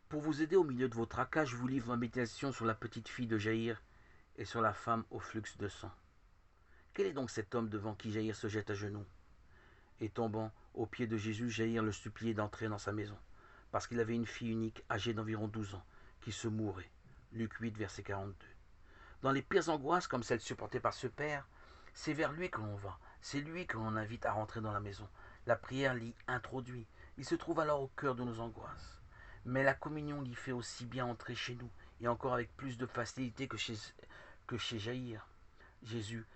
Pour vous aider au milieu de vos tracas, je vous livre ma méditation sur la petite fille de Jaïr et sur la femme au flux de sang. Quel est donc cet homme devant qui Jaïr se jette à genoux? Et tombant aux pieds de Jésus, Jaïr le suppliait d'entrer dans sa maison, parce qu'il avait une fille unique, âgée d'environ 12 ans, qui se mourait. Luc 8, verset 42. Dans les pires angoisses, comme celles supportées par ce père, c'est vers lui que l'on va, c'est lui que l'on invite à rentrer dans la maison. La prière l'y introduit, il se trouve alors au cœur de nos angoisses. Mais la communion l'y fait aussi bien entrer chez nous, et encore avec plus de facilité que chez Jaïr. Jésus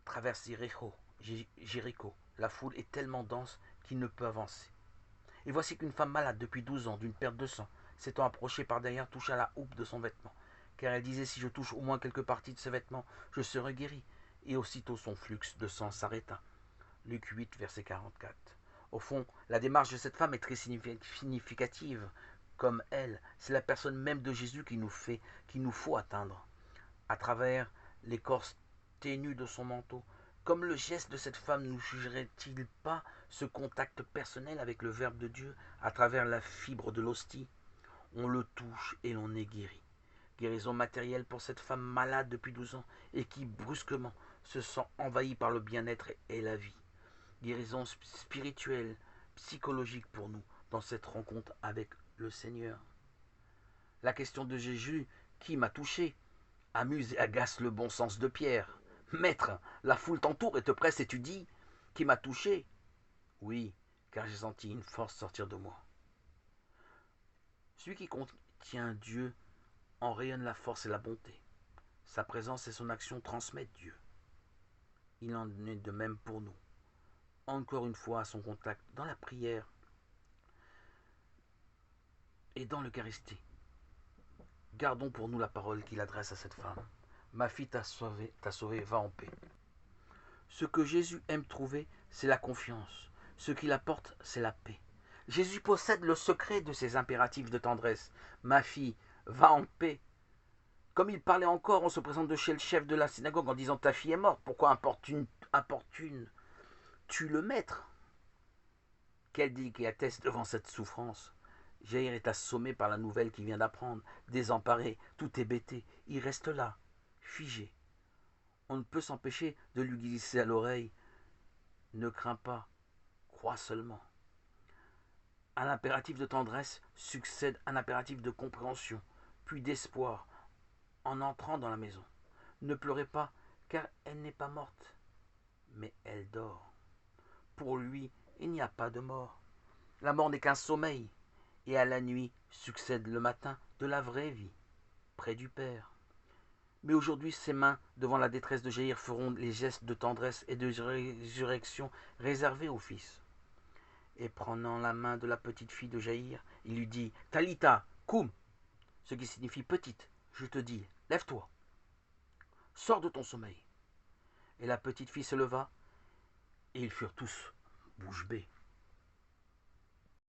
traverse Jéricho. La foule est tellement dense qu'il ne peut avancer. Et voici qu'une femme malade depuis 12 ans, d'une perte de sang, s'étant approchée par derrière, toucha la houppe de son vêtement. Car elle disait, si je touche au moins quelques parties de ce vêtement, je serai guérie. Et aussitôt son flux de sang s'arrêta. Luc 8, verset 44. Au fond, la démarche de cette femme est très significative. Comme elle, c'est la personne même de Jésus qu'il nous faut atteindre. À travers l'écorce ténue de son manteau, comme le geste de cette femme nous jugerait-il pas ce contact personnel avec le Verbe de Dieu à travers la fibre de l'hostie? On le touche et l'on est guéri. Guérison matérielle pour cette femme malade depuis 12 ans et qui brusquement se sent envahie par le bien-être et la vie. Guérison spirituelle, psychologique pour nous dans cette rencontre avec le Seigneur. La question de Jésus, qui m'a touché, amuse et agace le bon sens de Pierre. Maître, la foule t'entoure et te presse et tu dis, qui m'a touché? Oui, car j'ai senti une force sortir de moi. Celui qui contient Dieu en rayonne la force et la bonté. Sa présence et son action transmettent Dieu. Il en est de même pour nous. Encore une fois à son contact dans la prière et dans l'Eucharistie. Gardons pour nous la parole qu'il adresse à cette femme. Ma fille t'a sauvé, va en paix. Ce que Jésus aime trouver, c'est la confiance. Ce qu'il apporte, c'est la paix. Jésus possède le secret de ces impératifs de tendresse. Ma fille, va en paix. Comme il parlait encore, on se présente de chez le chef de la synagogue en disant ta fille est morte. Pourquoi importune-tu le maître? Quel dit qui atteste devant cette souffrance? Jaïr est assommé par la nouvelle qu'il vient d'apprendre, désemparé, tout hébété. Il reste là, figé. On ne peut s'empêcher de lui glisser à l'oreille. Ne crains pas, crois seulement. À l'impératif de tendresse succède un impératif de compréhension, puis d'espoir, en entrant dans la maison. Ne pleurez pas, car elle n'est pas morte, mais elle dort. Pour lui, il n'y a pas de mort. La mort n'est qu'un sommeil, et à la nuit succède le matin de la vraie vie, près du Père. Mais aujourd'hui, ses mains, devant la détresse de Jaïr, feront les gestes de tendresse et de résurrection réservés au Fils. Et prenant la main de la petite fille de Jaïr, il lui dit « Talita, koum », ce qui signifie « petite, je te dis, lève-toi, sors de ton sommeil ». Et la petite fille se leva, et ils furent tous bouche bée.